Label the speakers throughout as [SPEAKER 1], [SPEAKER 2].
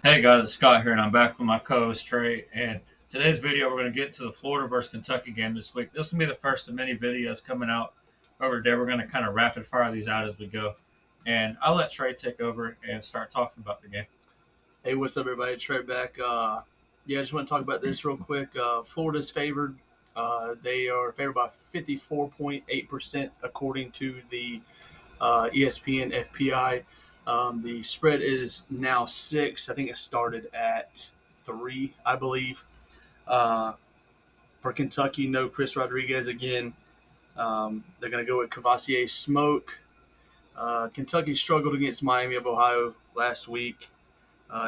[SPEAKER 1] Hey guys, it's Scott here, and I'm back with my co-host Trey. And today's video, we're going to get to the Florida versus Kentucky game this week. This will be the first of many videos coming out over there. We're going to kind of rapid fire these out as we go, and I'll let Trey take over and start talking about the game.
[SPEAKER 2] Hey, what's up, everybody? Trey back. I just want to talk about this real quick. Florida's favored. They are favored by 54.8% according to the ESPN FPI. The spread is now 6. I think it started at 3, I believe. Uh, for Kentucky, no Chris Rodriguez again. They're going to go with Cavassier Smoke. Kentucky struggled against Miami of Ohio last week.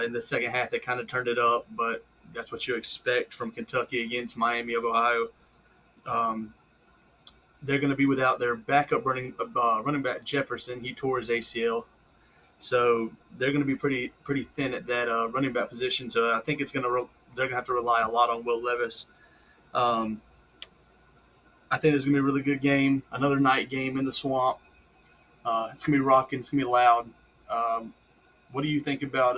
[SPEAKER 2] In the second half, they kind of turned it up, but that's what you expect from Kentucky against Miami of Ohio. Um, they're going to be without their backup running back Jefferson. He tore his ACL, so they're going to be pretty thin at that running back position. So I think they're going to have to rely a lot on Will Levis. Um, I think it's going to be a really good game. Another night game in the swamp. It's going to be rocking. It's going to be loud. Um, what do you think about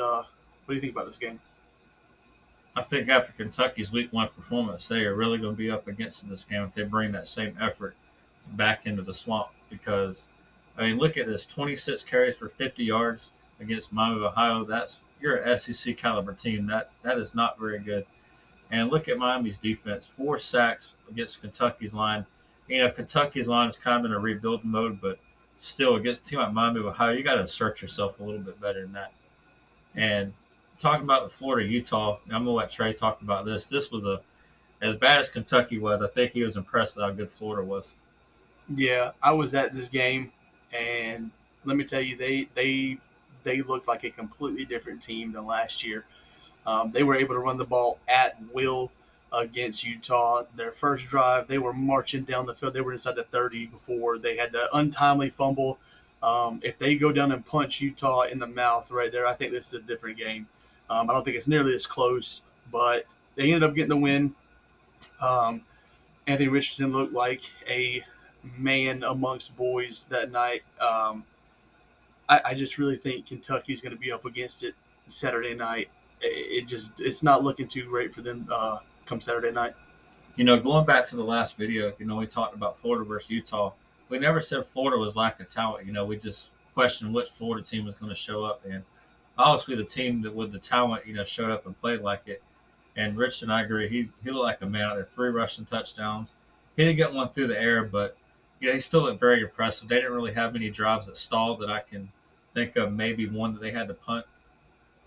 [SPEAKER 2] this game?
[SPEAKER 1] I think after Kentucky's Week 1 performance, they are really going to be up against this game if they bring that same effort back into the swamp. Because I mean, look at this: 26 carries for 50 yards against Miami of Ohio. You're an SEC caliber team. That is not very good. And look at Miami's defense: 4 sacks against Kentucky's line. Kentucky's line is kind of in a rebuild mode, but still against a team like Miami of Ohio, you got to assert yourself a little bit better than that. And talking about the Florida Utah, I'm gonna let Trey talk about this. This was a as bad as Kentucky was. I think he was impressed with how good Florida was.
[SPEAKER 2] Yeah, I was at this game, and let me tell you, they looked like a completely different team than last year. They were able to run the ball at will against Utah. Their first drive, they were marching down the field. They were inside the 30 before they had the untimely fumble. If they go down and punch Utah in the mouth right there, I think this is a different game. I don't think it's nearly as close, but they ended up getting the win. Um, Anthony Richardson looked like a man amongst boys that night. I just really think Kentucky's going to be up against it Saturday night. It's not looking too great for them come Saturday night.
[SPEAKER 1] Going back to the last video, we talked about Florida versus Utah. We never said Florida was lacking talent. We just questioned which Florida team was going to show up, and obviously the team that with the talent, showed up and played like it. And Rich and I agree. He looked like a man out there. 3 rushing touchdowns. He didn't get one through the air, but he still looked very impressive. They didn't really have many drives that stalled that I can think of. Maybe one that they had to punt.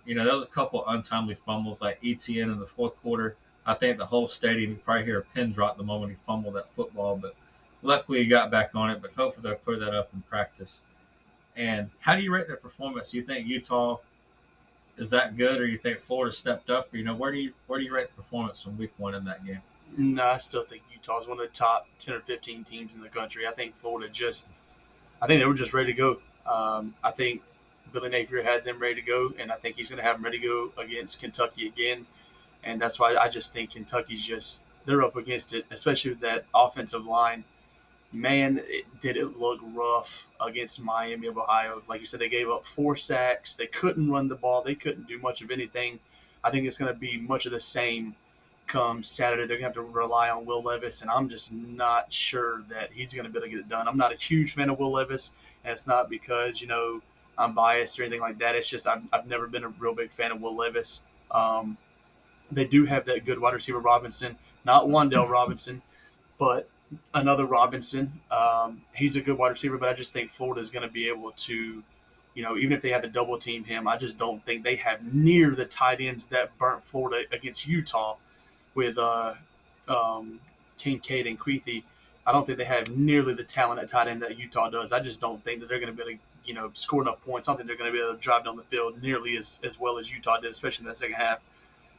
[SPEAKER 1] There was a couple untimely fumbles like ETN in the fourth quarter. I think the whole stadium, you probably hear a pin drop the moment he fumbled that football, but luckily he got back on it. But hopefully they'll clear that up in practice. And how do you rate their performance? Do you think Utah is that good, or you think Florida stepped up? Or, where do you rate the performance from Week 1 in that game?
[SPEAKER 2] No, I still think Utah is one of the top 10 or 15 teams in the country. I think they were just ready to go. I think Billy Napier had them ready to go, and I think he's going to have them ready to go against Kentucky again. And that's why I just think they're up against it, especially with that offensive line. Man, did it look rough against Miami of Ohio. Like you said, they gave up 4 sacks. They couldn't run the ball. They couldn't do much of anything. I think it's going to be much of the same come Saturday. They're going to have to rely on Will Levis, and I'm just not sure that he's going to be able to get it done. I'm not a huge fan of Will Levis, and it's not because, I'm biased or anything like that. It's just I've never been a real big fan of Will Levis. They do have that good wide receiver Robinson, not Wandale Robinson, but another Robinson. He's a good wide receiver, but I just think Florida is going to be able to, even if they have to double team him, I just don't think they have near the tight ends that burnt Florida against Utah with Kincaid and Queethy. I don't think they have nearly the talent at tight end that Utah does. I just don't think that they're going to be able to, score enough points. I don't think they're going to be able to drive down the field nearly as well as Utah did, especially in that second half.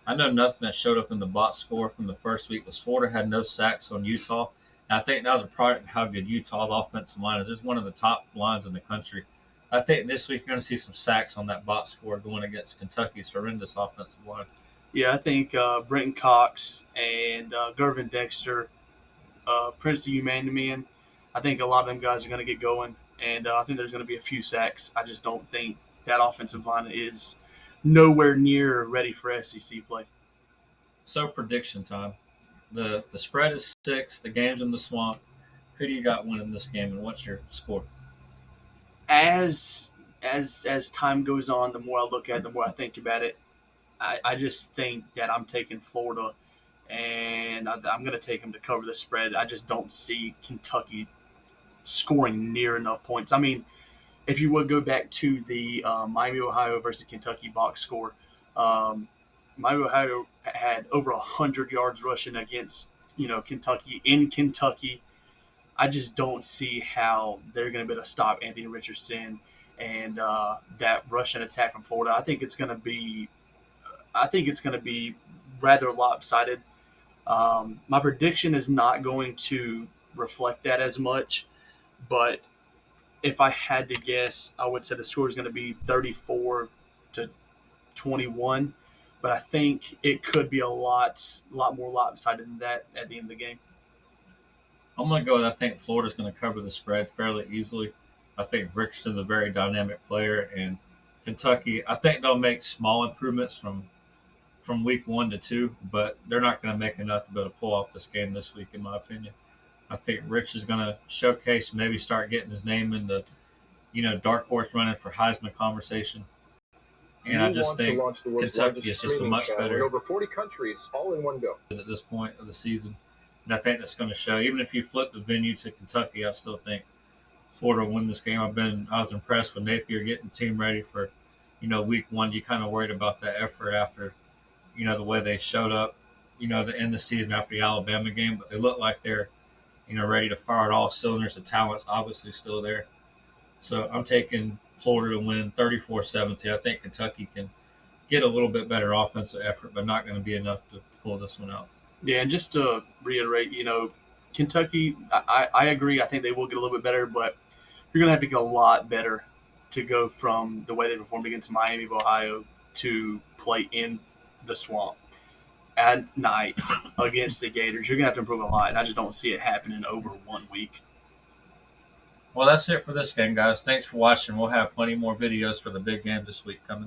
[SPEAKER 1] I know nothing that showed up in the box score from the first week was Florida had no sacks on Utah. And I think that was a product of how good Utah's offensive line is. It's one of the top lines in the country. I think this week you're going to see some sacks on that box score going against Kentucky's horrendous offensive line.
[SPEAKER 2] Yeah, I think Brenton Cox and Gervin Dexter, Prince Emmanuel, I think a lot of them guys are going to get going, and I think there's going to be a few sacks. I just don't think that offensive line is nowhere near ready for SEC play.
[SPEAKER 1] So prediction time. The spread is 6. The game's in the swamp. Who do you got winning this game, and what's your score?
[SPEAKER 2] As time goes on, the more I look at it, the more I think about it. I just think that I'm taking Florida, and I'm going to take them to cover the spread. I just don't see Kentucky scoring near enough points. I mean, if you would go back to the Miami, Ohio versus Kentucky box score, um, Miami, Ohio had over 100 yards rushing against Kentucky in Kentucky. I just don't see how they're going to be able to stop Anthony Richardson and that Russian attack from Florida. I think it's going to be rather lopsided. My prediction is not going to reflect that as much, but if I had to guess, I would say the score is going to be 34-21. But I think it could be a lot more lopsided than that at the end of the game.
[SPEAKER 1] I'm going to go with I think Florida's going to cover the spread fairly easily. I think Richardson's a very dynamic player, and Kentucky, I think they'll make small improvements from week 1 to 2, but they're not going to make enough to be able to pull off this game this week, in my opinion. I think Rich is going to showcase, maybe start getting his name in the, dark horse running for Heisman conversation. And I just think Kentucky is just a much better
[SPEAKER 3] over 40 countries all in one go
[SPEAKER 1] at this point of the season. And I think that's going to show. Even if you flip the venue to Kentucky, I still think Florida will win this game. I was impressed with Napier getting the team ready for, week 1. You kind of worried about that effort after, the way they showed up, to end the season after the Alabama game. But they look like they're, ready to fire at all cylinders. The talent's obviously still there. So I'm taking Florida to win 34-17. I think Kentucky can get a little bit better offensive effort, but not going to be enough to pull this one out.
[SPEAKER 2] Yeah, and just to reiterate, Kentucky, I agree. I think they will get a little bit better, but you're going to have to get a lot better to go from the way they performed against Miami of Ohio to play in the swamp at night against the Gators. You're going to have to improve a lot, and I just don't see it happening over 1 week.
[SPEAKER 1] Well, that's it for this game, guys. Thanks for watching. We'll have plenty more videos for the big game this week coming.